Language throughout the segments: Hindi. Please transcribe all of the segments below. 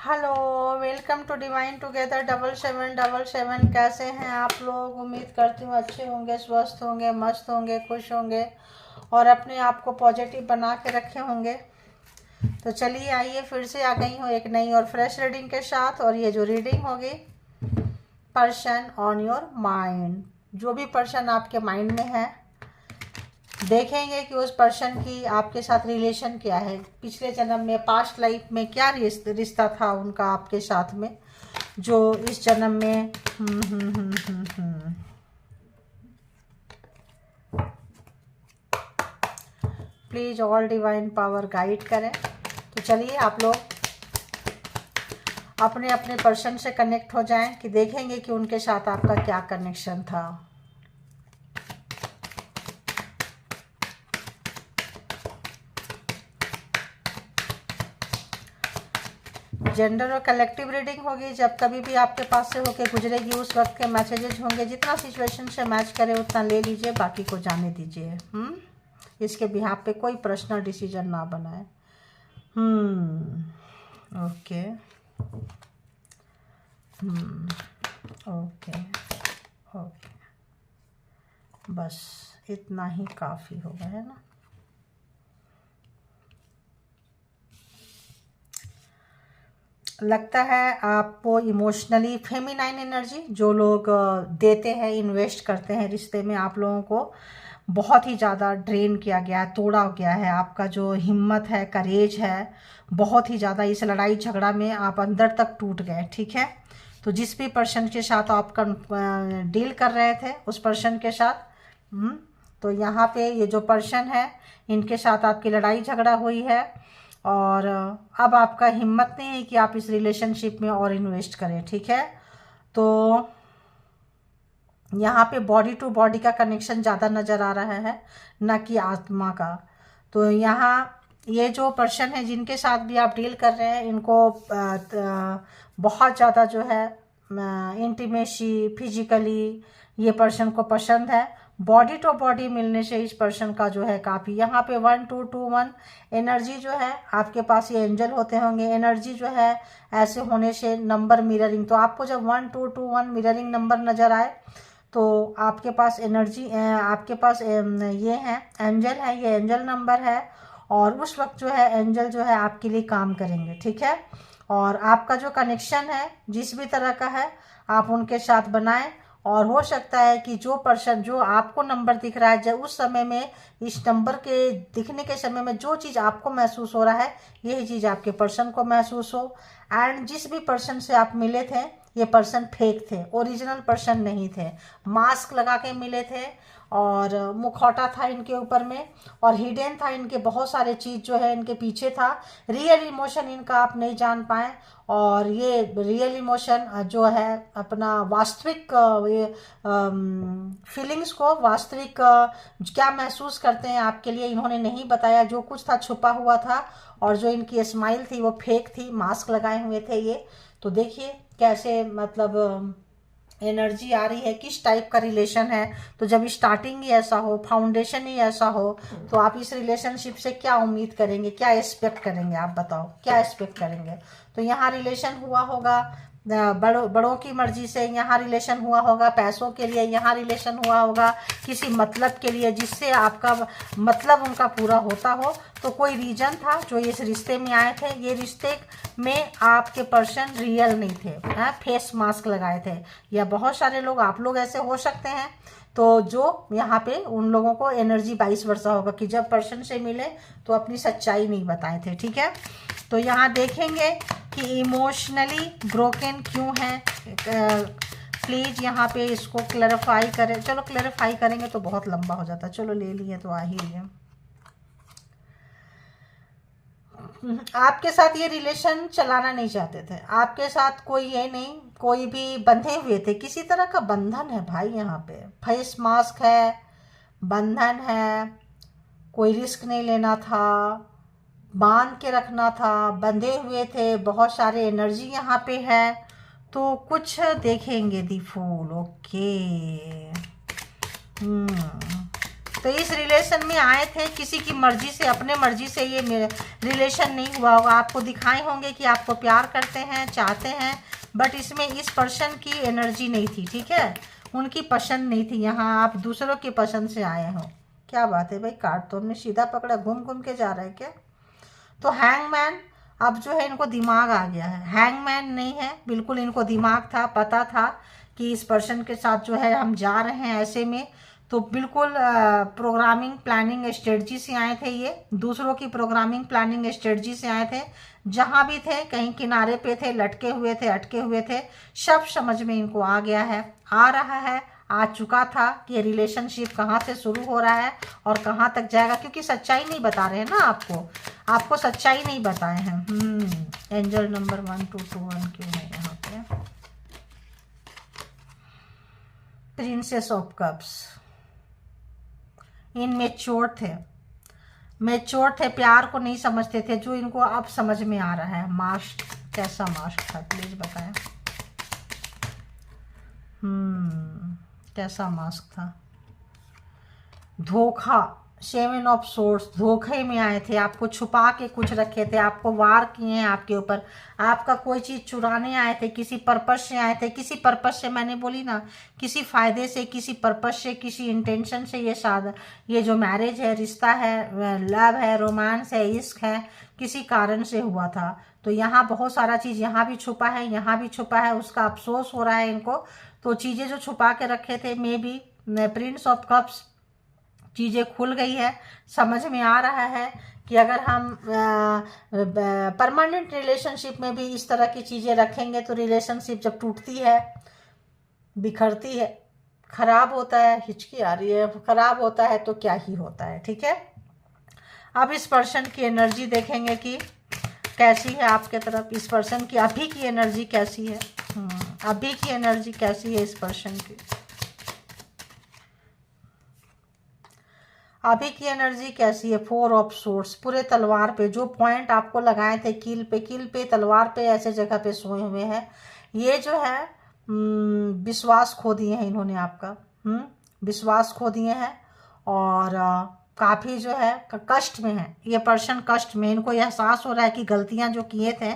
Hello, welcome to divine together 7777। कैसे हैं आप लोग? उम्मीद करती हूँ अच्छे होंगे, स्वस्थ होंगे, मस्त होंगे, खुश होंगे और अपने आप को पॉजिटिव बना के रखे होंगे। तो चलिए आइए, फिर से आ गई हूँ एक नई और फ्रेश रीडिंग के साथ। और ये जो रीडिंग होगी, पर्सन ऑन योर माइंड, जो भी पर्सन आपके माइंड में है, देखेंगे कि उस पर्सन की आपके साथ रिलेशन क्या है, पिछले जन्म में, पास्ट लाइफ में क्या रिश्ता था उनका आपके साथ में, जो इस जन्म में please all divine power guide करें। तो चलिए आप लोग अपने अपने पर्सन से कनेक्ट हो जाएं कि देखेंगे कि उनके साथ आपका क्या कनेक्शन था। जेंडर और कलेक्टिव रीडिंग होगी। जब कभी भी आपके पास से होके गुजरेगी उस वक्त के मैसेजेस होंगे। जितना सिचुएशन से मैच करे उतना ले लीजिए, बाकी को जाने दीजिए। इसके बिहाफ पे कोई पर्सनल डिसीजन ना बनाए। ओके ओके ओके, बस इतना ही काफ़ी होगा, है ना। लगता है आपको इमोशनली फेमिनाइन एनर्जी जो लोग देते हैं, इन्वेस्ट करते हैं रिश्ते में, आप लोगों को बहुत ही ज़्यादा ड्रेन किया गया है, तोड़ा गया है। आपका जो हिम्मत है, करेज है, बहुत ही ज़्यादा इस लड़ाई झगड़ा में आप अंदर तक टूट गए। ठीक है, तो जिस भी पर्सन के साथ आप डील कर रहे थे उस पर्सन के साथ तो यहाँ पे ये जो पर्सन है, इनके साथ आपकी लड़ाई झगड़ा हुई है और अब आपका हिम्मत नहीं है कि आप इस रिलेशनशिप में और इन्वेस्ट करें। ठीक है, तो यहाँ पे बॉडी टू बॉडी का कनेक्शन ज़्यादा नज़र आ रहा है, ना कि आत्मा का। तो यहाँ ये जो पर्सन है जिनके साथ भी आप डील कर रहे हैं, इनको बहुत ज़्यादा जो है इंटीमेसी, फिजिकली ये पर्सन को पसंद है। बॉडी टू बॉडी मिलने से इस पर्सन का जो है काफ़ी, यहाँ पे 1221 एनर्जी जो है आपके पास, ये एंजल होते होंगे। एनर्जी जो है ऐसे होने से नंबर मिररिंग, तो आपको जब 1221 मिररिंग नंबर नज़र आए तो आपके पास एनर्जी, आपके पास ये है एंजल है, ये एंजल नंबर है। और उस वक्त जो है एंजल जो है आपके लिए काम करेंगे। ठीक है, और आपका जो कनेक्शन है जिस भी तरह का है आप उनके साथ बनाएं। और हो सकता है कि जो पर्सन, जो आपको नंबर दिख रहा है, जब उस समय में इस नंबर के दिखने के समय में जो चीज़ आपको महसूस हो रहा है, यही चीज़ आपके पर्सन को महसूस हो। एंड जिस भी पर्सन से आप मिले थे, ये पर्सन फेक थे, ओरिजिनल पर्सन नहीं थे, मास्क लगा के मिले थे और मुखौटा था इनके ऊपर में और हिडन था इनके बहुत सारे चीज़ जो है इनके पीछे था। रियल इमोशन इनका आप नहीं जान पाए और ये रियल इमोशन जो है अपना वास्तविक फीलिंग्स को, वास्तविक क्या महसूस करते हैं आपके लिए इन्होंने नहीं बताया। जो कुछ था छुपा हुआ था और जो इनकी स्माइल थी वो फेक थी, मास्क लगाए हुए थे ये। तो देखिए कैसे मतलब एनर्जी आ रही है, किस टाइप का रिलेशन है। तो जब स्टार्टिंग ही ऐसा हो, फाउंडेशन ही ऐसा हो, तो आप इस रिलेशनशिप से क्या उम्मीद करेंगे, क्या एक्सपेक्ट करेंगे? आप बताओ क्या एक्सपेक्ट करेंगे। तो यहाँ रिलेशन हुआ होगा बड़ों की मर्जी से, यहाँ रिलेशन हुआ होगा पैसों के लिए, यहाँ रिलेशन हुआ होगा किसी मतलब के लिए जिससे आपका मतलब उनका पूरा होता हो। तो कोई रीजन था जो इस रिश्ते में आए थे। ये रिश्ते में आपके पर्सन रियल नहीं थे, फेस मास्क लगाए थे, या बहुत सारे लोग, आप लोग ऐसे हो सकते हैं। तो जो यहाँ पे उन लोगों को एनर्जी 22 वर्षा होगा कि जब पर्सन से मिले तो अपनी सच्चाई नहीं बताए थे। ठीक है, तो यहाँ देखेंगे कि इमोशनली ब्रोकन क्यों है। प्लीज़ यहाँ पे इसको क्लैरिफाई करें। चलो क्लैरिफाई करेंगे तो बहुत लंबा हो जाता, चलो ले लिए तो आ ही लिए। आपके साथ ये रिलेशन चलाना नहीं चाहते थे, आपके साथ कोई ये नहीं, कोई भी बंधे हुए थे, किसी तरह का बंधन है भाई। यहाँ पे फेस मास्क है, बंधन है, कोई रिस्क नहीं लेना था, बांध के रखना था, बंधे हुए थे, बहुत सारे एनर्जी यहाँ पे है। तो कुछ देखेंगे दी फूल। ओके, तो इस रिलेशन में आए थे, किसी की मर्जी से, अपने मर्जी से ये रिलेशन नहीं हुआ होगा। आपको दिखाए होंगे कि आपको प्यार करते हैं, चाहते हैं, बट इसमें इस पर्सन की एनर्जी नहीं थी, ठीक है, उनकी पसंद नहीं थी। यहाँ आप दूसरों की पसंद से आए हो। क्या बात है भाई, कार्ड तो हमने सीधा पकड़ा, घूम घूम के जा रहा है क्या। तो हैंगमैन, अब जो है इनको दिमाग आ गया है। हैंगमैन नहीं है, बिल्कुल इनको दिमाग था, पता था कि इस पर्सन के साथ जो है हम जा रहे हैं ऐसे में। तो बिल्कुल प्रोग्रामिंग प्लानिंग स्ट्रेटजी से आए थे, ये दूसरों की प्रोग्रामिंग प्लानिंग स्ट्रेटजी से आए थे। जहाँ भी थे, कहीं किनारे पे थे, लटके हुए थे, अटके हुए थे, सब समझ में इनको आ गया है, आ रहा है, आ चुका था कि ये रिलेशनशिप कहाँ से शुरू हो रहा है और कहाँ तक जाएगा, क्योंकि सच्चाई नहीं बता रहे हैं ना आपको सच्चाई नहीं बताए हैं। एंजल नंबर 1221 क्यों है यहाँ पे। प्रिंसेस ऑफ कप्स, इनमेच्योर थे, मेच्योर थे, प्यार को नहीं समझते थे, जो इनको अब समझ में आ रहा है। मास्क, कैसा मास्क था प्लीज बताएं। कैसा मास्क था। धोखा, 7 ऑफ सोर्स, धोखे में आए थे, आपको छुपा के कुछ रखे थे, आपको वार किए हैं आपके ऊपर, आपका कोई चीज़ चुराने आए थे, किसी पर्पस से आए थे, किसी पर्पस से, मैंने बोली ना, किसी फ़ायदे से, किसी पर्पस से, किसी इंटेंशन से ये जो मैरिज है, रिश्ता है, लव है, रोमांस है, इश्क है, किसी कारण से हुआ था। तो यहाँ बहुत सारा चीज़ यहाँ भी छुपा है, यहाँ भी छुपा है, उसका अफसोस हो रहा है इनको। तो चीज़ें जो छुपा के रखे थे, may be Prince of cups, चीज़ें खुल गई है, समझ में आ रहा है कि अगर हम परमानेंट रिलेशनशिप में भी इस तरह की चीज़ें रखेंगे तो रिलेशनशिप जब टूटती है, बिखरती है, खराब होता है, हिचकी आ रही है, खराब होता है तो क्या ही होता है, ठीक है। अब इस पर्सन की एनर्जी देखेंगे कि कैसी है आपके तरफ, इस पर्सन की अभी की एनर्जी कैसी है। अभी की एनर्जी कैसी है इस पर्सन की, अभी की एनर्जी कैसी है। 4 ऑफ सोर्स, पूरे तलवार पे, जो पॉइंट आपको लगाए थे कील पे, तलवार पे, ऐसे जगह पे सोए हुए हैं। ये जो है विश्वास खो दिए हैं इन्होंने आपका, विश्वास खो दिए हैं और काफ़ी जो है कष्ट में है ये पर्सन, कष्ट में, इनको एहसास हो रहा है कि गलतियां जो किए थे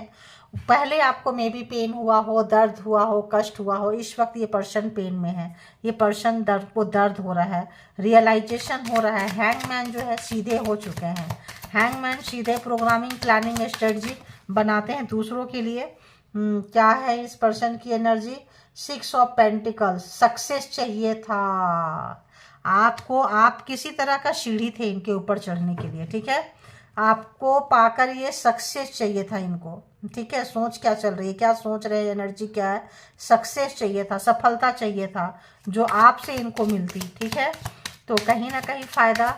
पहले, आपको मे बी पेन हुआ हो, दर्द हुआ हो, कष्ट हुआ हो, इस वक्त ये पर्सन पेन में है, ये पर्सन दर्द हो रहा है, रियलाइजेशन हो रहा है। हैंगमैन जो है सीधे हो चुके हैं, हैंगमैन सीधे प्रोग्रामिंग प्लानिंग स्ट्रेटजी बनाते हैं दूसरों के लिए। क्या है इस पर्सन की एनर्जी, 6 ऑफ पेंटिकल्स, सक्सेस चाहिए था आपको, आप किसी तरह का सीढ़ी थे इनके ऊपर चढ़ने के लिए, ठीक है, आपको पाकर ये सक्सेस चाहिए था इनको, ठीक है। सोच क्या चल रही है, क्या सोच रहे हैं, एनर्जी क्या है, सक्सेस चाहिए था, सफलता चाहिए था जो आपसे इनको मिलती, ठीक है। तो कहीं ना कहीं फ़ायदा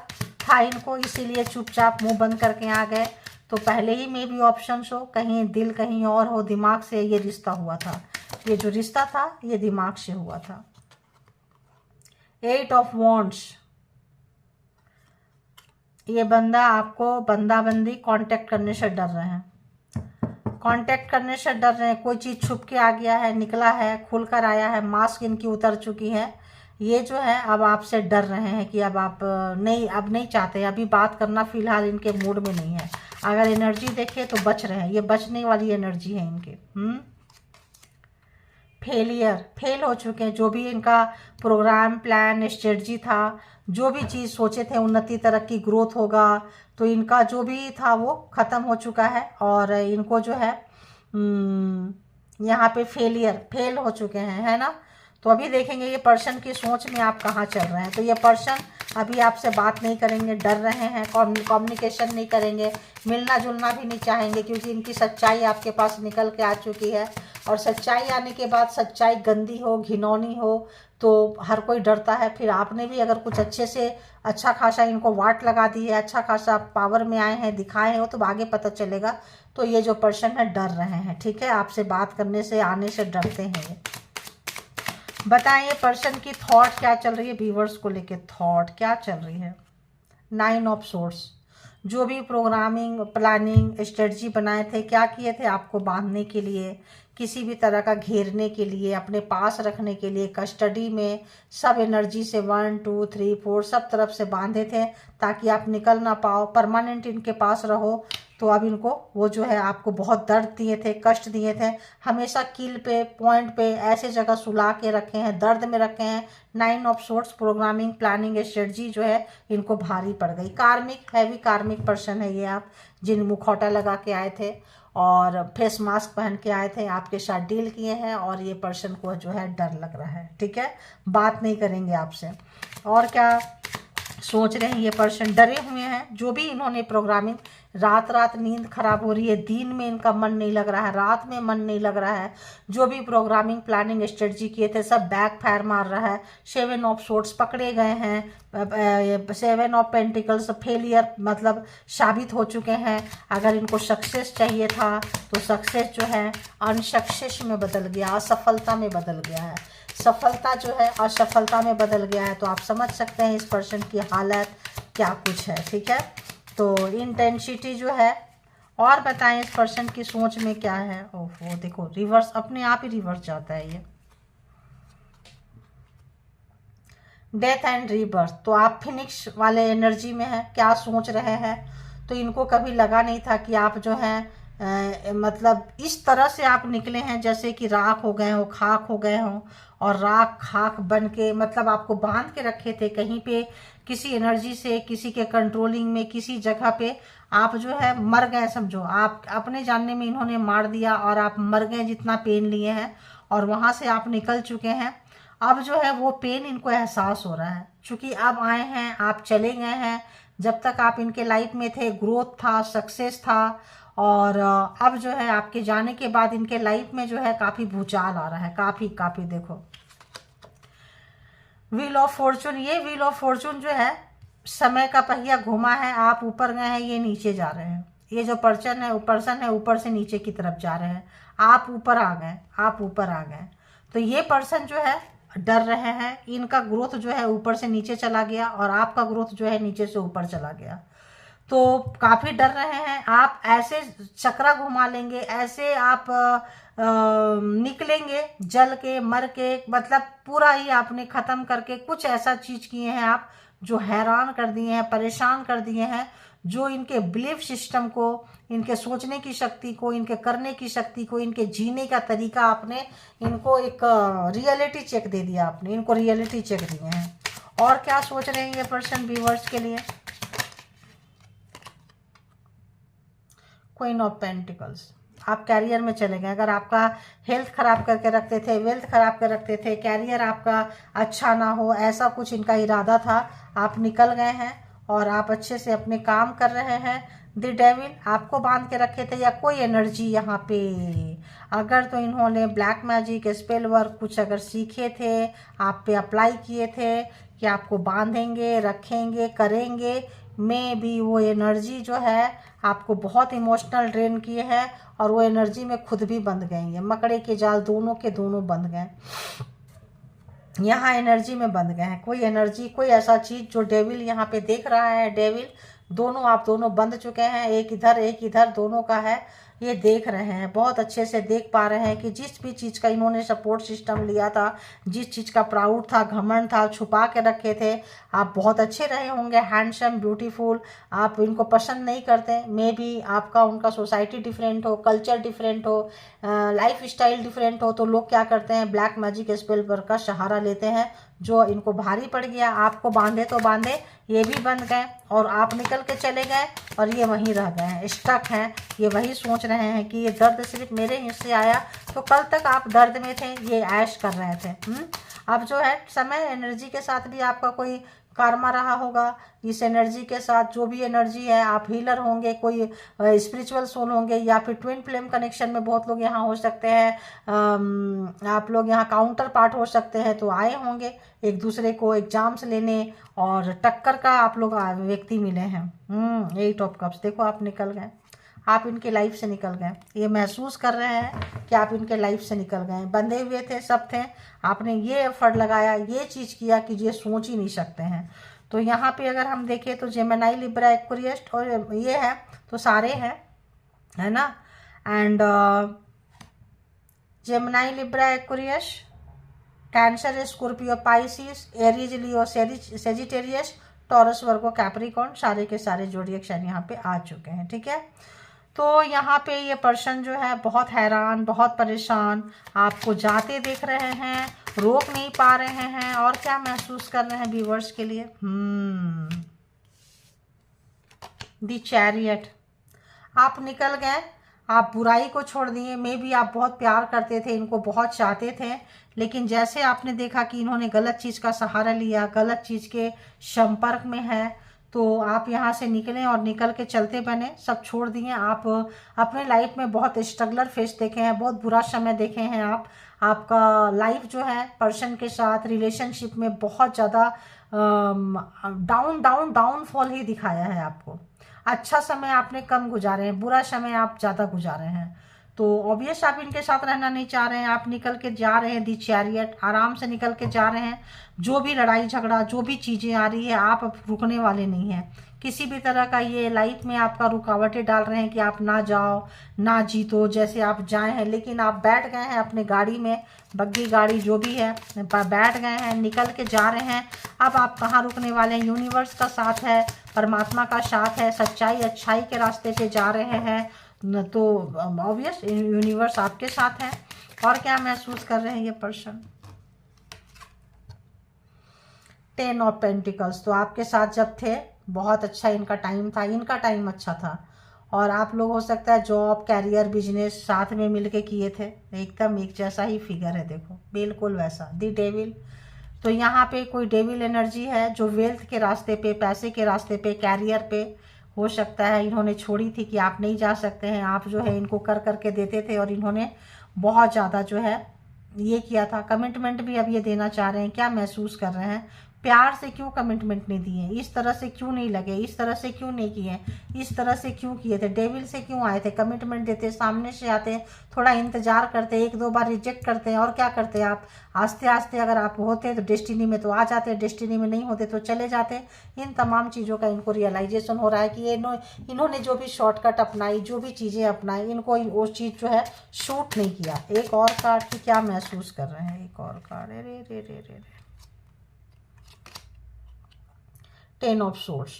था इनको, इसीलिए चुपचाप मुंह बंद करके आ गए। तो पहले ही में भी ऑप्शन हो, कहीं दिल कहीं और हो, दिमाग से ये रिश्ता हुआ था, ये जो रिश्ता था ये दिमाग से हुआ था। 8 ऑफ वॉन्ड्स, ये बंदा आपको बंदा बंदी कांटेक्ट करने से डर रहे हैं, कांटेक्ट करने से डर रहे हैं, कोई चीज़ छुप के आ गया है, निकला है, खुलकर आया है, मास्क इनकी उतर चुकी है, ये जो है अब आपसे डर रहे हैं कि अब आप अब नहीं चाहते, अभी बात करना फिलहाल इनके मूड में नहीं है। अगर एनर्जी देखें तो बच रहे हैं, ये बचने वाली एनर्जी है इनके। फेल हो चुके हैं, जो भी इनका प्रोग्राम प्लान स्ट्रेटजी था, जो भी चीज़ सोचे थे, उन्नति तरक्की ग्रोथ होगा, तो इनका जो भी था वो ख़त्म हो चुका है और इनको जो है यहाँ पे फेल हो चुके हैं, है ना। तो अभी देखेंगे ये पर्सन की सोच में आप कहाँ चल रहे हैं। तो ये पर्सन अभी आपसे बात नहीं करेंगे, डर रहे हैं, कम्युनिकेशन नहीं करेंगे, मिलना जुलना भी नहीं चाहेंगे, क्योंकि इनकी सच्चाई आपके पास निकल के आ चुकी है। और सच्चाई आने के बाद, सच्चाई गंदी हो, घिनौनी हो, तो हर कोई डरता है। फिर आपने भी अगर कुछ अच्छे से अच्छा खासा इनको वाट लगा दी है, अच्छा खासा पावर में आए हैं, दिखाए हो, तो आगे पता चलेगा। तो ये जो पर्सन है डर रहे हैं, ठीक है, आपसे बात करने से, आने से डरते हैं ये। बताएं ये पर्सन की थॉट क्या चल रही है, व्यूअर्स को लेके थॉट क्या चल रही है। 9 ऑफ सोर्स, जो भी प्रोग्रामिंग प्लानिंग स्ट्रेटजी बनाए थे, क्या किए थे, आपको बांधने के लिए, किसी भी तरह का घेरने के लिए, अपने पास रखने के लिए, कस्टडी में सब एनर्जी से 1 2 3 4 सब तरफ से बांधे थे ताकि आप निकल ना पाओ, परमानेंट इनके पास रहो। तो अब इनको वो जो है आपको बहुत दर्द दिए थे, कष्ट दिए थे, हमेशा कील पे पॉइंट पे ऐसे जगह सुला के रखे हैं, दर्द में रखे हैं। 9 of sorts programming planning strategy जो है इनको भारी पड़ गई। कार्मिक हैवी कार्मिक पर्सन है ये आप, जिन मुखौटा लगा के आए थे और फेस मास्क पहन के आए थे, आपके साथ डील किए हैं और ये पर्सन को जो है डर लग रहा है। ठीक है, बात नहीं करेंगे आपसे। और क्या सोच रहे हैं ये पर्सन, डरे हुए हैं। जो भी इन्होंने प्रोग्रामिंग, रात रात नींद खराब हो रही है, दिन में इनका मन नहीं लग रहा है, रात में मन नहीं लग रहा है। जो भी प्रोग्रामिंग प्लानिंग स्ट्रेटजी किए थे सब बैक फायर मार रहा है। 7 ऑफ सोर्ट्स पकड़े गए हैं, 7 ऑफ पेंटिकल्स फेलियर मतलब साबित हो चुके हैं। अगर इनको सक्सेस चाहिए था तो सक्सेस जो है अनसक्सेस में बदल गया, असफलता में बदल गया है। सफलता जो है असफलता में बदल गया है। तो आप समझ सकते हैं इस पर्सन की हालत क्या कुछ है। ठीक है, तो इंटेंसिटी जो है। और बताएं इस पर्सन की सोच में क्या है। ओहो देखो, रिवर्स अपने आप ही रिवर्स जाता है ये, डेथ एंड रीबर्थ। तो आप फिनिक्स वाले एनर्जी में हैं, क्या सोच रहे हैं। तो इनको कभी लगा नहीं था कि आप जो हैं मतलब इस तरह से आप निकले हैं जैसे कि राख हो गए हो, खाक हो गए हो, और राख खाक बन के मतलब आपको बांध के रखे थे कहीं पे, किसी एनर्जी से, किसी के कंट्रोलिंग में, किसी जगह पे आप जो है मर गए। समझो आप अपने जानने में इन्होंने मार दिया और आप मर गए, जितना पेन लिए हैं, और वहाँ से आप निकल चुके हैं। अब जो है वो पेन इनको एहसास हो रहा है, क्योंकि अब आए हैं, आप चले गए हैं। जब तक आप इनके लाइफ में थे ग्रोथ था, सक्सेस था, और अब जो है आपके जाने के बाद इनके लाइफ में जो है काफ़ी भूचाल आ रहा है, काफ़ी काफ़ी। देखो व्हील ऑफ फॉर्चून, ये व्हील ऑफ फॉर्चून जो है समय का पहिया घुमा है, आप ऊपर गए हैं, ये नीचे जा रहे हैं। ये जो पर्सन है ऊपर से नीचे की तरफ जा रहे हैं, आप ऊपर आ गए, आप ऊपर आ गए। तो ये पर्सन जो है डर रहे हैं, इनका ग्रोथ जो है ऊपर से नीचे चला गया और आपका ग्रोथ जो है नीचे से ऊपर चला गया। तो काफ़ी डर रहे हैं आप, ऐसे चक्रा घुमा लेंगे, ऐसे आप निकलेंगे जल के मर के, मतलब पूरा ही आपने ख़त्म करके कुछ ऐसा चीज़ किए हैं आप जो हैरान कर दिए हैं, परेशान कर दिए हैं, जो इनके बिलीफ सिस्टम को, इनके सोचने की शक्ति को, इनके करने की शक्ति को, इनके जीने का तरीका, आपने इनको एक रियलिटी चेक दे दिया, आपने इनको रियलिटी चेक दिए हैं। और क्या सोच रहे हैं ये पर्सन व्यूअर्स के लिए। क्वीन ऑफ पेंटिकल्स, आप कैरियर में चले गए। अगर आपका हेल्थ खराब करके रखते थे, वेल्थ खराब कर रखते थे, कैरियर आपका अच्छा ना हो, ऐसा कुछ इनका इरादा था, आप निकल गए हैं और आप अच्छे से अपने काम कर रहे हैं। द डेविल आपको बांध के रखे थे, या कोई एनर्जी यहाँ पे, अगर तो इन्होंने ब्लैक मैजिक स्पेल वर्क कुछ अगर सीखे थे, आप पे अप्लाई किए थे कि आपको बांधेंगे, रखेंगे, करेंगे, में भी वो एनर्जी जो है आपको बहुत इमोशनल ड्रेन किए है, और वो एनर्जी में खुद भी बंध गए हैं। मकड़े के जाल दोनों के दोनों बंध गए, यहाँ एनर्जी में बंध गए हैं। कोई एनर्जी, कोई ऐसा चीज़ जो डेविल यहाँ पे देख रहा है, डेविल दोनों, आप दोनों बंध चुके हैं, एक इधर दोनों का है। ये देख रहे हैं, बहुत अच्छे से देख पा रहे हैं कि जिस भी चीज़ का इन्होंने सपोर्ट सिस्टम लिया था, जिस चीज़ का प्राउड था, घमंड था, छुपा के रखे थे, आप बहुत अच्छे रहे होंगे, हैंडसम, ब्यूटीफुल, आप इनको पसंद नहीं करते। मे बी आपका उनका सोसाइटी डिफरेंट हो, कल्चर डिफरेंट हो, लाइफ स्टाइल डिफरेंट हो, तो लोग क्या करते हैं, ब्लैक मैजिक स्पेल वर्क का सहारा लेते हैं, जो इनको भारी पड़ गया। आपको बांधे तो बांधे, ये भी बंध गए और आप निकल के चले गए, और ये वहीं रह गए हैं, स्टक हैं। ये वही सोच रहे हैं कि ये दर्द सिर्फ मेरे हिस्से आया, तो कल तक आप दर्द में थे, ये ऐश कर रहे थे। अब जो है समय एनर्जी के साथ भी आपका कोई कार्मा रहा होगा। इस एनर्जी के साथ जो भी एनर्जी है, आप हीलर होंगे, कोई स्पिरिचुअल सोल होंगे, या फिर ट्विन फ्लेम कनेक्शन में बहुत लोग यहाँ हो सकते हैं, आप लोग यहाँ काउंटर पार्ट हो सकते हैं। तो आए होंगे एक दूसरे को एग्जाम्स लेने, और टक्कर का आप लोग व्यक्ति मिले हैं। 8 ऑफ कप्स, देखो आप निकल गए, आप इनके लाइफ से निकल गए। ये महसूस कर रहे हैं कि आप इनके लाइफ से निकल गए। बंधे हुए थे, सब थे, आपने ये एफर्ट लगाया, ये चीज़ किया कि ये सोच ही नहीं सकते हैं। तो यहाँ पे अगर हम देखें तो जेमिनी, लिब्रा, एक्वेरियस और ये है तो सारे हैं, है ना। And Gemini, Libra, Aquarius, cancer, Scorpio, Pisces, Aries, Leo, Sagittarius, taurus, Virgo, Capricorn, सारे के सारे ज़ोडिएक साइन यहाँ पे आ चुके हैं, ठीक है। तो यहाँ पे ये पर्सन जो है बहुत हैरान, बहुत परेशान, आपको जाते देख रहे हैं, रोक नहीं पा रहे हैं, और क्या महसूस कर रहे हैं व्यूअर्स के लिए। द चैरियट, आप निकल गए, आप बुराई को छोड़ दिए। मे बी आप बहुत प्यार करते थे, इनको बहुत चाहते थे, लेकिन जैसे आपने देखा कि इन्होंने गलत चीज़ का सहारा लिया, गलत चीज़ के संपर्क में है, तो आप यहाँ से निकले और निकल के चलते बने, सब छोड़ दिए। आप अपने लाइफ में बहुत स्ट्रगलर फेस देखे हैं, बहुत बुरा समय देखे हैं। आपका लाइफ जो है पर्सन के साथ रिलेशनशिप में बहुत ज़्यादा डाउनफॉल ही दिखाया है आपको। अच्छा समय आपने कम गुजारे हैं, बुरा समय आप ज़्यादा गुजारे हैं। तो ऑब्वियस आप इनके साथ रहना नहीं चाह रहे हैं, आप निकल के जा रहे हैं। दी चैरियट, आराम से निकल के जा रहे हैं। जो भी लड़ाई झगड़ा, जो भी चीज़ें आ रही है, आप अब रुकने वाले नहीं हैं। किसी भी तरह का ये लाइफ में आपका रुकावटें डाल रहे हैं कि आप ना जाओ, ना जीतो, जैसे आप जाए हैं, लेकिन आप बैठ गए हैं अपने गाड़ी में, बग्गी गाड़ी जो भी है, बैठ गए हैं, निकल के जा रहे हैं। अब आप कहाँ रुकने वाले हैं? यूनिवर्स का साथ है, परमात्मा का साथ है, सच्चाई अच्छाई के रास्ते पे जा रहे हैं, तो ऑब्वियस यूनिवर्स आपके साथ है। और क्या महसूस कर रहे हैं ये पर्सन? 10 ऑफ पेंटिकल्स, तो आपके साथ जब थे बहुत अच्छा इनका टाइम था, इनका टाइम अच्छा था, और आप लोग हो सकता है जॉब, कैरियर, बिजनेस साथ में मिलके किए थे। एकदम एक जैसा ही फिगर है, देखो बिल्कुल वैसा। दी डेविल, तो यहाँ पे कोई डेविल एनर्जी है जो वेल्थ के रास्ते पे, पैसे के रास्ते पे, कैरियर पे हो सकता है इन्होंने छोड़ी थी कि आप नहीं जा सकते हैं। आप जो है इनको कर करके देते थे, और इन्होंने बहुत ज़्यादा जो है ये किया था। कमिटमेंट भी अब ये देना चाह रहे हैं। क्या महसूस कर रहे हैं? प्यार से क्यों कमिटमेंट नहीं दिए? इस तरह से क्यों नहीं लगे? इस तरह से क्यों नहीं किए? इस तरह से क्यों किए थे? डेविल से क्यों आए थे? कमिटमेंट देते, सामने से आते, थोड़ा इंतजार करते, 1-2 बार रिजेक्ट करते हैं, और क्या करते हैं आप? आस्ते आस्ते अगर आप होते तो डेस्टिनी में तो आ जाते, डेस्टिनी में नहीं होते तो चले जाते। इन तमाम चीज़ों का इनको रियलाइजेशन हो रहा है कि इन्होंने जो भी शॉर्टकट अपनाई, जो भी चीज़ें अपनाई, इनको वो चीज़ जो है शूट नहीं किया। एक और कार्ड की क्या महसूस कर रहे हैं? एक और कार्ड, रे रे रे रे रे, 10 ऑफ सोर्स,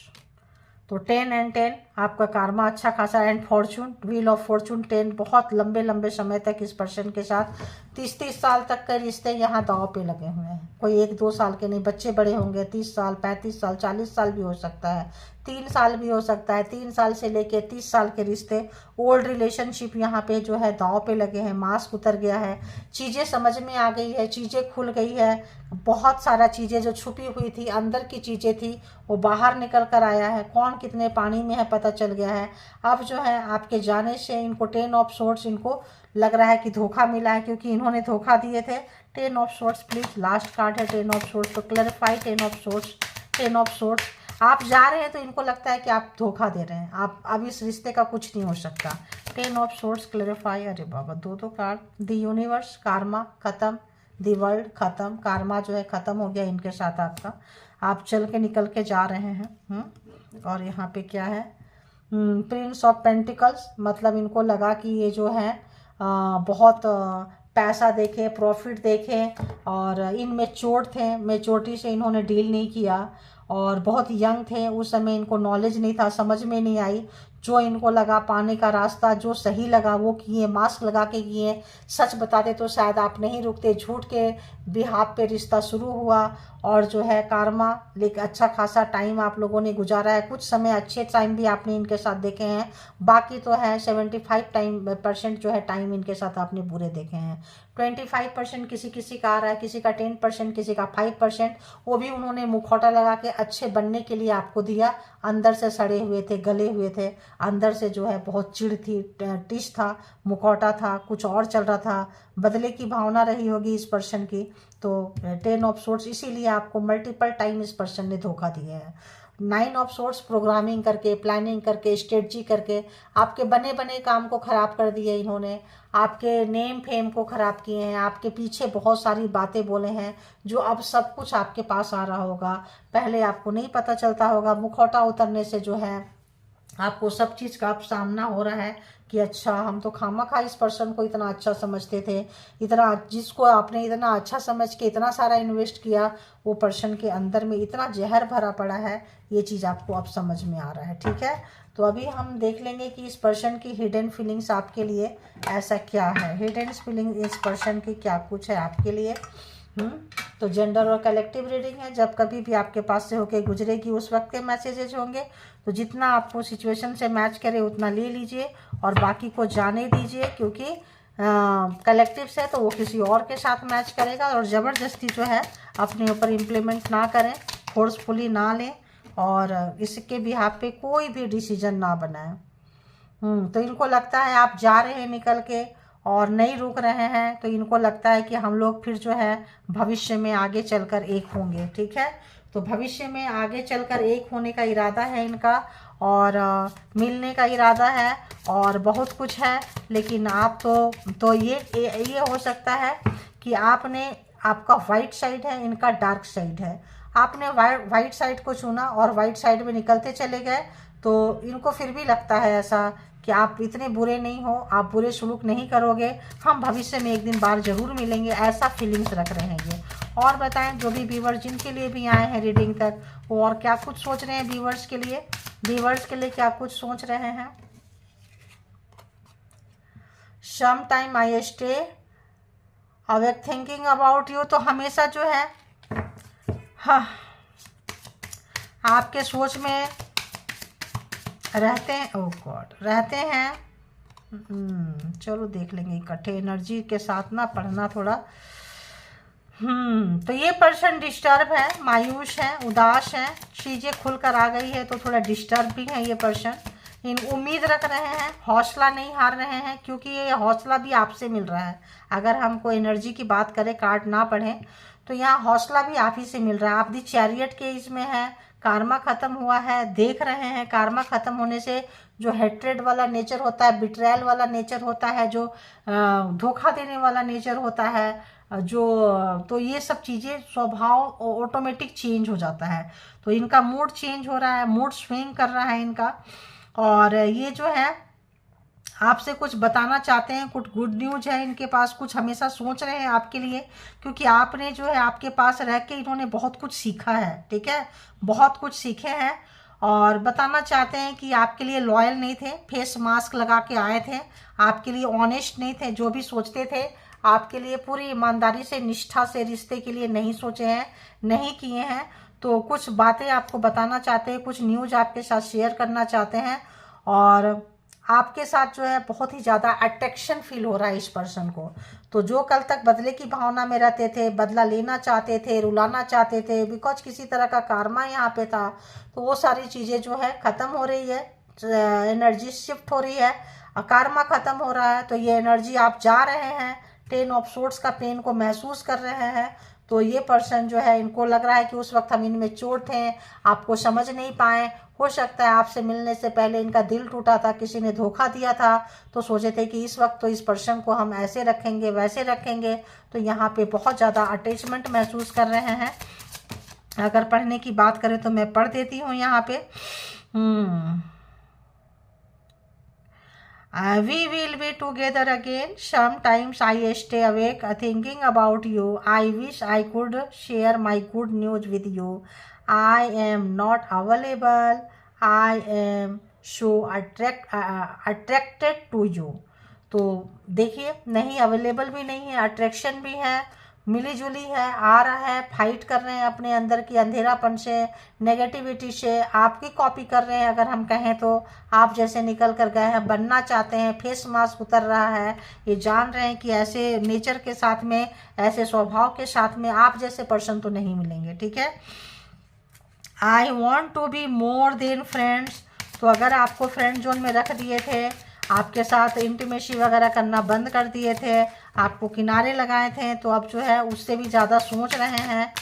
तो 10 एंड 10 आपका कार्मा अच्छा खासा। And Fortune, wheel of Fortune 10, बहुत लंबे लंबे समय तक इस पर्सन के साथ 30-30 साल तक के रिश्ते यहाँ दांव पे लगे हुए हैं। कोई 1-2 साल के नहीं, बच्चे बड़े होंगे, 30 साल, 35 साल, 40 साल भी हो सकता है, 3 साल भी हो सकता है। 3 साल से लेके 30 साल के रिश्ते, ओल्ड रिलेशनशिप यहाँ पे जो है दांव पे लगे हैं। मास्क उतर गया है, चीज़ें समझ में आ गई है, चीज़ें खुल गई है। बहुत सारा चीज़ें जो छुपी हुई थी, अंदर की चीज़ें थी, वो बाहर निकल कर आया है। कौन कितने पानी में है पता चल गया है। अब जो है आपके जाने से इनको 10 ऑफ सोर्ट्स, इनको लग रहा है कि धोखा मिला है, क्योंकि इन्होंने धोखा दिए थे। 10 of sorts, please last card है 10 ऑफ सोर्ट्स, तो clarify 10 of sorts. 10 of sorts, आप जा रहे हैं तो इनको लगता है कि आप धोखा दे रहे हैं, आप अब इस रिश्ते का कुछ नहीं हो सकता। 10 ऑफ सोर्ट्स, क्लैरिफाई। अरे बाबा, 2 कार्ड। द यूनिवर्स, कार्मा खत्म, द वर्ल्ड खत्म, कार्मा जो है खत्म हो गया इनके साथ आपका। आप चल के निकल के जा रहे हैं। और यहाँ पे क्या है? प्रिंस ऑफ पेंटिकल्स, मतलब इनको लगा कि ये जो है बहुत पैसा देखे, प्रॉफिट देखे, और इनमेच्योर थे, मेच्योरिटी से इन्होंने डील नहीं किया, और बहुत यंग थे उस समय, इनको नॉलेज नहीं था, समझ में नहीं आई। जो इनको लगा पाने का रास्ता, जो सही लगा वो किए, मास्क लगा के किए। सच बताते तो शायद आप नहीं रुकते, झूठ के बिहाफ पे रिश्ता शुरू हुआ, और जो है कार्मा, लेकिन अच्छा खासा टाइम आप लोगों ने गुजारा है। कुछ समय अच्छे टाइम भी आपने इनके साथ देखे हैं, बाकी तो है 75% जो है टाइम इनके साथ आपने बुरे देखे हैं। 25% किसी किसी का आ रहा है, किसी का 10%, किसी का 5%, वो भी उन्होंने मुखौटा लगा के अच्छे बनने के लिए आपको दिया। अंदर से सड़े हुए थे, गले हुए थे, अंदर से जो है बहुत चिढ़ थी, टिश था, मुखौटा था, कुछ और चल रहा था, बदले की भावना रही होगी इस पर्सन की। तो 10 ऑफ सोर्ट्स, इसीलिए आपको मल्टीपल टाइम इस पर्सन ने धोखा दिया है। 9 ऑफ सोर्स प्रोग्रामिंग करके, प्लानिंग करके, स्ट्रेटजी करके आपके बने बने काम को ख़राब कर दिए इन्होंने, आपके नेम फेम को ख़राब किए हैं, आपके पीछे बहुत सारी बातें बोले हैं जो अब सब कुछ आपके पास आ रहा होगा। पहले आपको नहीं पता चलता होगा, मुखौटा उतरने से जो है आपको सब चीज़ का अब सामना हो रहा है कि अच्छा हम तो खामखा इस पर्सन को इतना अच्छा समझते थे, इतना जिसको आपने इतना अच्छा समझ के इतना सारा इन्वेस्ट किया, वो पर्सन के अंदर में इतना जहर भरा पड़ा है, ये चीज़ आपको अब समझ में आ रहा है। ठीक है, तो अभी हम देख लेंगे कि इस पर्सन की हिडन फीलिंग्स आपके लिए ऐसा क्या है, हिडन फीलिंग इस पर्सन की क्या कुछ है आपके लिए। तो जेंडर और कलेक्टिव रीडिंग है, जब कभी भी आपके पास से होके गुजरेगी उस वक्त के मैसेजेज होंगे, तो जितना आपको सिचुएशन से मैच करे उतना ले लीजिए और बाकी को जाने दीजिए, क्योंकि कलेक्टिव से तो वो किसी और के साथ मैच करेगा और ज़बरदस्ती जो है अपने ऊपर इम्प्लीमेंट ना करें, फोर्सफुली ना लें और इसके बिहाफ पे कोई भी डिसीजन ना बनाएं। तो इनको लगता है आप जा रहे हैं निकल के और नहीं रुक रहे हैं, तो इनको लगता है कि हम लोग फिर जो है भविष्य में आगे चलकर एक होंगे। ठीक है, तो भविष्य में आगे चलकर एक होने का इरादा है इनका और मिलने का इरादा है और बहुत कुछ है, लेकिन आप तो ये हो सकता है कि आपका वाइट साइड है, इनका डार्क साइड है, आपने वाइट साइड को चुना और वाइट साइड में निकलते चले गए, तो इनको फिर भी लगता है ऐसा कि आप इतने बुरे नहीं हो, आप बुरे सलूक नहीं करोगे, हम भविष्य में एक दिन बार जरूर मिलेंगे, ऐसा फीलिंग्स रख रहे हैं ये। और बताएं जो भी व्यूअर्स जिनके लिए भी आए हैं रीडिंग तक, वो और क्या कुछ सोच रहे हैं व्यूअर्स के लिए क्या कुछ सोच रहे हैं। Some time I stay awake thinking about you, तो हमेशा जो है हाँ आपके सोच में रहते हैं, ओह गॉड रहते हैं। चलो देख लेंगे इकट्ठे एनर्जी के साथ ना पढ़ना थोड़ा। तो ये पर्सन डिस्टर्ब है, मायूस है, उदास है, चीज़ें खुलकर आ गई है तो थोड़ा डिस्टर्ब भी है ये पर्सन। इन उम्मीद रख रहे हैं, हौसला नहीं हार रहे हैं, क्योंकि ये हौसला भी आपसे मिल रहा है। अगर हमको एनर्जी की बात करें, कार्ड ना पढ़ें, तो यहाँ हौसला भी आप ही से मिल रहा है। आप दी चैरियट के इसमें है, कार्मा ख़त्म हुआ है, देख रहे हैं कार्मा ख़त्म होने से जो हेट्रेड वाला नेचर होता है, बिट्रायल वाला नेचर होता है, जो धोखा देने वाला नेचर होता है, तो ये सब चीज़ें स्वभाव ऑटोमेटिक चेंज हो जाता है। तो इनका मूड चेंज हो रहा है, मूड स्विंग कर रहा है इनका, और ये जो है आपसे कुछ बताना चाहते हैं, कुछ गुड न्यूज है इनके पास, कुछ हमेशा सोच रहे हैं आपके लिए, क्योंकि आपने जो है आपके पास रह के इन्होंने बहुत कुछ सीखा है। ठीक है, बहुत कुछ सीखे हैं और बताना चाहते हैं कि आपके लिए लॉयल नहीं थे, फेस मास्क लगा के आए थे, आपके लिए ऑनेस्ट नहीं थे, जो भी सोचते थे आपके लिए पूरी ईमानदारी से, निष्ठा से रिश्ते के लिए नहीं सोचे हैं, नहीं किए हैं। तो कुछ बातें आपको बताना चाहते हैं, कुछ न्यूज आपके साथ शेयर करना चाहते हैं और आपके साथ जो है बहुत ही ज़्यादा अट्रैक्शन फील हो रहा है इस पर्सन को। तो जो कल तक बदले की भावना में रहते थे, बदला लेना चाहते थे, रुलाना चाहते थे, बिकॉज किसी तरह का कार्मा यहाँ पे था, तो वो सारी चीज़ें जो है ख़त्म हो रही है, एनर्जी शिफ्ट हो रही है, कार्मा ख़त्म हो रहा है। तो ये एनर्जी आप जा रहे हैं, 10 ऑफ सोर्ड्स का पेन को महसूस कर रहे हैं। तो ये पर्सन जो है, इनको लग रहा है कि उस वक्त हम इनमें चोट थे, आपको समझ नहीं पाए, हो सकता है आपसे मिलने से पहले इनका दिल टूटा था, किसी ने धोखा दिया था, तो सोचे थे कि इस वक्त तो इस पर्सन को हम ऐसे रखेंगे, वैसे रखेंगे। तो यहाँ पे बहुत ज़्यादा अटैचमेंट महसूस कर रहे हैं। अगर पढ़ने की बात करें तो मैं पढ़ देती हूँ यहाँ पे। We will be together again. Sometimes I stay awake thinking about you. I wish I could share my good news with you. I am not available. I am so attracted to you. तो देखिए, नहीं अवेलेबल भी नहीं है, अट्रैक्शन भी है, मिली जुली है, आ रहा है, फाइट कर रहे हैं अपने अंदर की अंधेरापन से, नेगेटिविटी से, आपकी कॉपी कर रहे हैं अगर हम कहें तो, आप जैसे निकल कर गए हैं, बनना चाहते हैं, फेस मास्क उतर रहा है, ये जान रहे हैं कि ऐसे नेचर के साथ में, ऐसे स्वभाव के साथ में आप जैसे पर्सन तो नहीं मिलेंगे। ठीक है, I want to be more than friends. तो अगर आपको फ्रेंड जोन में रख दिए थे, आपके साथ इंटीमेसी वगैरह करना बंद कर दिए थे, आपको किनारे लगाए थे, तो अब जो है उससे भी ज़्यादा सोच रहे हैं।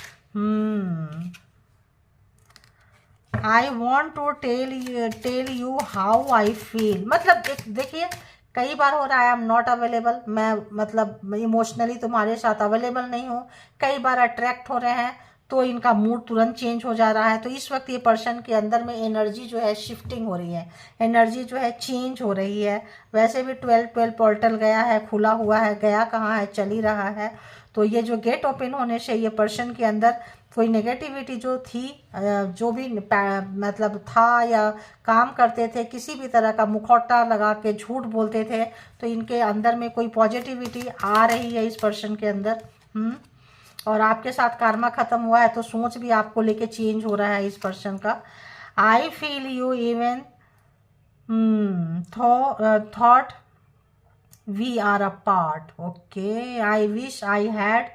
I want to tell you how I feel, मतलब देखिए कई बार हो रहा है आई एम नॉट अवेलेबल, मैं मतलब इमोशनली तुम्हारे साथ अवेलेबल नहीं हूँ। कई बार अट्रैक्ट हो रहे हैं तो इनका मूड तुरंत चेंज हो जा रहा है। तो इस वक्त ये पर्सन के अंदर में एनर्जी जो है शिफ्टिंग हो रही है, एनर्जी जो है चेंज हो रही है। वैसे भी 12 पोर्टल गया है, खुला हुआ है, गया कहाँ है, चल ही रहा है। तो ये जो गेट ओपन होने से ये पर्सन के अंदर कोई नेगेटिविटी जो थी, जो भी मतलब था या काम करते थे, किसी भी तरह का मुखौटा लगा के झूठ बोलते थे, तो इनके अंदर में कोई पॉजिटिविटी आ रही है इस पर्सन के अंदर। और आपके साथ कार्मा खत्म हुआ है तो सोच भी आपको लेके चेंज हो रहा है इस पर्सन का। I feel you even thought we are a part, okay, I wish I had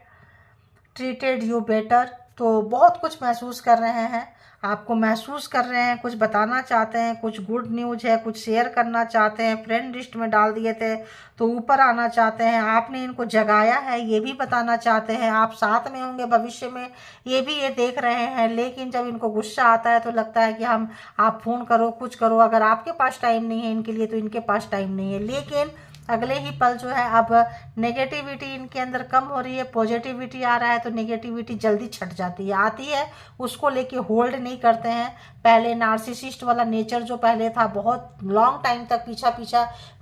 treated you better. तो बहुत कुछ महसूस कर रहे हैं, आपको महसूस कर रहे हैं, कुछ बताना चाहते हैं, कुछ गुड न्यूज़ है, कुछ शेयर करना चाहते हैं। फ्रेंड लिस्ट में डाल दिए थे तो ऊपर आना चाहते हैं, आपने इनको जगाया है ये भी बताना चाहते हैं। आप साथ में होंगे भविष्य में ये भी ये देख रहे हैं। लेकिन जब इनको गुस्सा आता है तो लगता है कि आप फ़ोन करो, कुछ करो। अगर आपके पास टाइम नहीं है इनके लिए तो इनके पास टाइम नहीं है। लेकिन अगले ही पल जो है अब नेगेटिविटी इनके अंदर कम हो रही है, पॉजिटिविटी आ रहा है, तो नेगेटिविटी जल्दी छट जाती है, आती है उसको लेके होल्ड नहीं करते हैं। पहले नार्सिसिस्ट वाला नेचर जो पहले था, बहुत लॉन्ग टाइम तक पीछा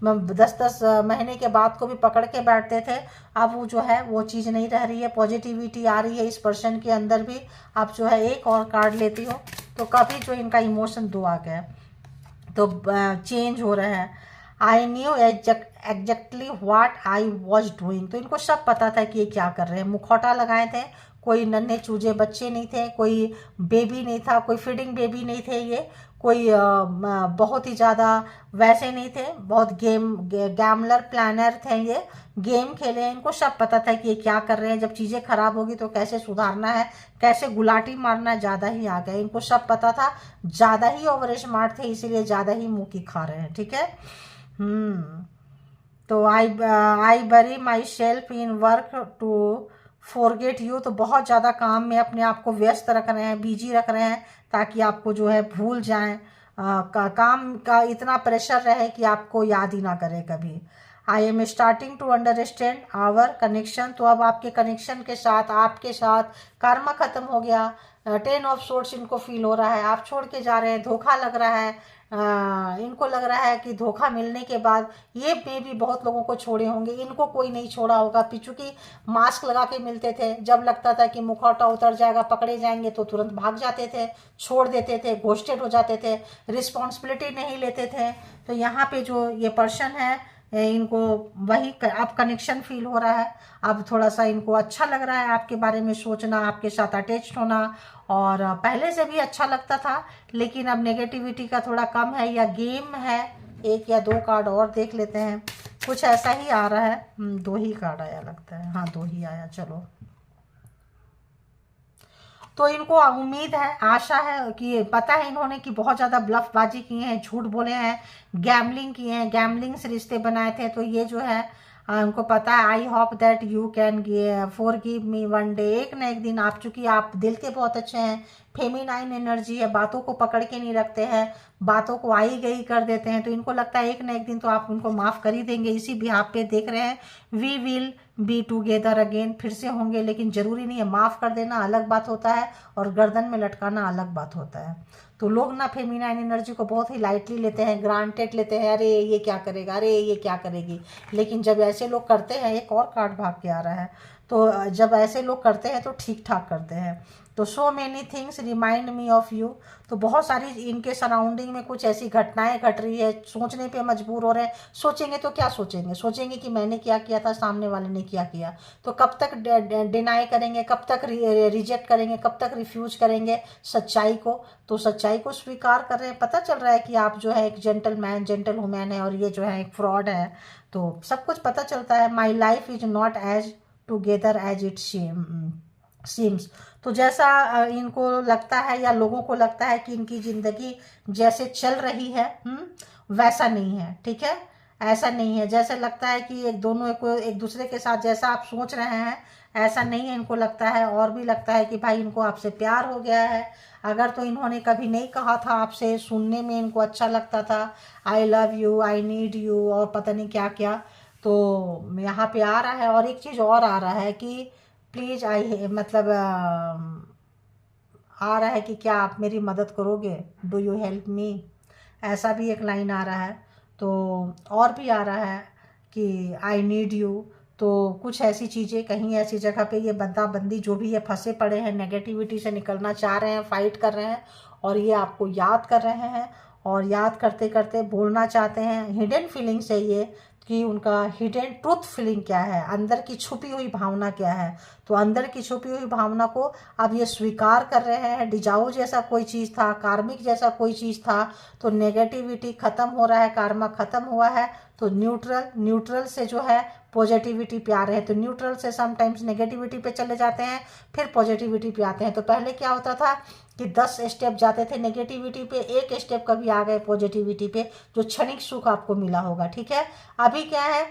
10-10 महीने के बाद को भी पकड़ के बैठते थे, अब वो जो है वो चीज़ नहीं रह रही है। पॉजिटिविटी आ रही है इस पर्सन के अंदर भी। आप जो है एक और कार्ड लेती हो तो काफ़ी जो इनका इमोशन दो आ गया तो चेंज हो रहे हैं। I knew exactly what I was doing, तो इनको सब पता था कि ये क्या कर रहे हैं। मुखौटा लगाए थे, कोई नन्हे चूजे बच्चे नहीं थे, कोई बेबी नहीं था, कोई फीडिंग बेबी नहीं थे, ये कोई बहुत ही ज़्यादा वैसे नहीं थे, बहुत गैमलर प्लानर थे, ये गेम खेले हैं। इनको सब पता था कि ये क्या कर रहे हैं, जब चीज़ें खराब होगी तो कैसे सुधारना है, कैसे गुलाटी मारना है। ज़्यादा ही आ गए, इनको सब पता था, ज़्यादा ही ओवर स्मार्ट थे, इसीलिए ज़्यादा ही मुँह की खा रहे हैं। ठीक है। तो I bury myself in work to forget you, तो बहुत ज़्यादा काम में अपने आप को व्यस्त रख रहे हैं, बिजी रख रहे हैं, ताकि आपको जो है भूल जाएं। काम का इतना प्रेशर रहे कि आपको याद ही ना करें कभी। I am starting to understand our connection, तो अब आपके कनेक्शन के साथ, आपके साथ कर्म खत्म हो गया। 10 ऑफ सोर्ट्स इनको फील हो रहा है, आप छोड़ के जा रहे हैं, धोखा लग रहा है। इनको लग रहा है कि धोखा मिलने के बाद ये में भी बहुत लोगों को छोड़े होंगे, इनको कोई नहीं छोड़ा होगा। चूंकि मास्क लगा के मिलते थे, जब लगता था कि मुखौटा उतर जाएगा, पकड़े जाएंगे, तो तुरंत भाग जाते थे, छोड़ देते थे, घोस्टेड हो जाते थे, रिस्पॉन्सिबिलिटी नहीं लेते थे। तो यहाँ पे जो ये पर्सन है इनको वही अब कनेक्शन फील हो रहा है। अब थोड़ा सा इनको अच्छा लग रहा है आपके बारे में सोचना, आपके साथ अटैच्ड होना। और पहले से भी अच्छा लगता था, लेकिन अब नेगेटिविटी का थोड़ा कम है, या गेम है। एक या दो कार्ड और देख लेते हैं, कुछ ऐसा ही आ रहा है। 2 ही कार्ड आया लगता है, हाँ 2 ही आया। चलो, तो इनको उम्मीद है, आशा है कि पता है इन्होंने कि बहुत ज़्यादा ब्लफबाजी किए हैं, झूठ बोले हैं, गैमलिंग किए हैं, गैमलिंग से रिश्ते बनाए थे। तो ये जो है उनको पता है। I hope that you can forgive me one day, एक ना एक दिन। आप चूंकि आप दिल के बहुत अच्छे हैं, फेमिनाइन एनर्जी है, बातों को पकड़ के नहीं रखते हैं, बातों को आई गई कर देते हैं, तो इनको लगता है एक ना एक दिन तो आप उनको माफ़ कर ही देंगे। इसी बिहाफ पे देख रहे हैं, we will be together again, फिर से होंगे। लेकिन ज़रूरी नहीं है, माफ़ कर देना अलग बात होता है और गर्दन में लटकाना अलग बात होता है। तो लोग ना फेमिनाइन एनर्जी को बहुत ही लाइटली लेते हैं, ग्रांटेड लेते हैं, अरे ये क्या करेगा, अरे ये क्या करेगी। लेकिन जब ऐसे लोग करते हैं, एक और कार्ड भाग के आ रहा है, तो जब ऐसे लोग करते हैं तो ठीक ठाक करते हैं। तो so many things remind me of you, तो बहुत सारी इनके सराउंडिंग में कुछ ऐसी घटनाएं घट रही है, सोचने पे मजबूर हो रहे हैं। सोचेंगे तो क्या सोचेंगे, सोचेंगे कि मैंने क्या किया था, सामने वाले ने क्या किया। तो कब तक डिनाई करेंगे, कब तक रिजेक्ट करेंगे, कब तक रिफ्यूज करेंगे सच्चाई को। तो सच्चाई को स्वीकार कर रहे हैं। पता चल रहा है कि आप जो है एक जेंटलमैन, जेंटल वुमैन है, और ये जो है एक फ्रॉड है। तो सब कुछ पता चलता है। My life is not as together as it seems, तो जैसा इनको लगता है या लोगों को लगता है कि इनकी ज़िंदगी जैसे चल रही है वैसा नहीं है। ठीक है, ऐसा नहीं है। जैसे लगता है कि एक दूसरे के साथ जैसा आप सोच रहे हैं ऐसा नहीं है, इनको लगता है और भी लगता है कि भाई इनको आपसे प्यार हो गया है। अगर तो इन्होंने कभी नहीं कहा था आपसे, सुनने में इनको अच्छा लगता था I love you, I need you और पता नहीं क्या क्या, तो यहाँ पे आ रहा है। और एक चीज़ और आ रहा है कि प्लीज़ मतलब आ रहा है कि क्या आप मेरी मदद करोगे, डू यू हेल्प मी, ऐसा भी एक लाइन आ रहा है। तो और भी आ रहा है कि आई नीड यू। तो कुछ ऐसी चीज़ें, कहीं ऐसी जगह पे ये बंदा बंदी जो भी ये फंसे पड़े हैं, नेगेटिविटी से निकलना चाह रहे हैं, फाइट कर रहे हैं और ये आपको याद कर रहे हैं और याद करते करते बोलना चाहते हैं। हिडन फीलिंग्स है ये, कि उनका हिडन ट्रूथ फीलिंग क्या है, अंदर की छुपी हुई भावना क्या है। तो अंदर की छुपी हुई भावना को अब ये स्वीकार कर रहे हैं। डिजाऊ जैसा कोई चीज़ था, कार्मिक जैसा कोई चीज़ था, तो नेगेटिविटी ख़त्म हो रहा है, कार्मा ख़त्म हुआ है। तो न्यूट्रल से जो है पॉजिटिविटी पे आ रहे हैं। तो न्यूट्रल से समटाइम्स नेगेटिविटी पे चले जाते हैं, फिर पॉजिटिविटी पे आते हैं। तो पहले क्या होता था कि 10 स्टेप जाते थे नेगेटिविटी पे, एक स्टेप कभी आ गए पॉजिटिविटी पे, जो क्षणिक सुख आपको मिला होगा। ठीक है, अभी क्या है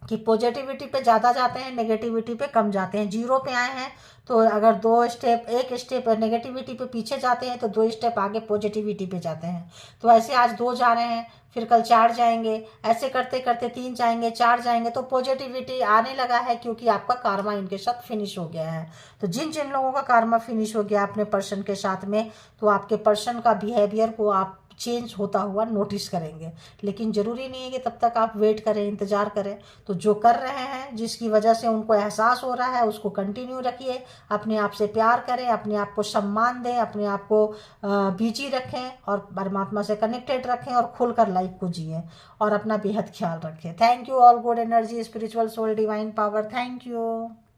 कि पॉजिटिविटी पे ज़्यादा जाते हैं, नेगेटिविटी पे कम जाते हैं। जीरो पे आए हैं तो अगर एक स्टेप नेगेटिविटी पे पीछे जाते हैं तो 2 स्टेप आगे पॉजिटिविटी पे जाते हैं। तो ऐसे आज 2 जा रहे हैं, फिर कल 4 जाएंगे, ऐसे करते करते 3 जाएंगे, 4 जाएंगे, तो पॉजिटिविटी आने लगा है, क्योंकि आपका कार्मा इनके साथ फिनिश हो गया है। तो जिन जिन लोगों का कार्मा फिनिश हो गया अपने पर्सन के साथ में, तो आपके पर्सन का बिहेवियर को आप चेंज होता हुआ नोटिस करेंगे। लेकिन ज़रूरी नहीं है कि तब तक आप वेट करें, इंतज़ार करें। तो जो कर रहे हैं, जिसकी वजह से उनको एहसास हो रहा है, उसको कंटिन्यू रखिए। अपने आप से प्यार करें, अपने आप को सम्मान दें, अपने आप को बिजी रखें और परमात्मा से कनेक्टेड रखें और खुलकर लाइफ को जिए और अपना बेहद ख्याल रखें। Thank you all, good energy, spiritual soul, divine power, thank you.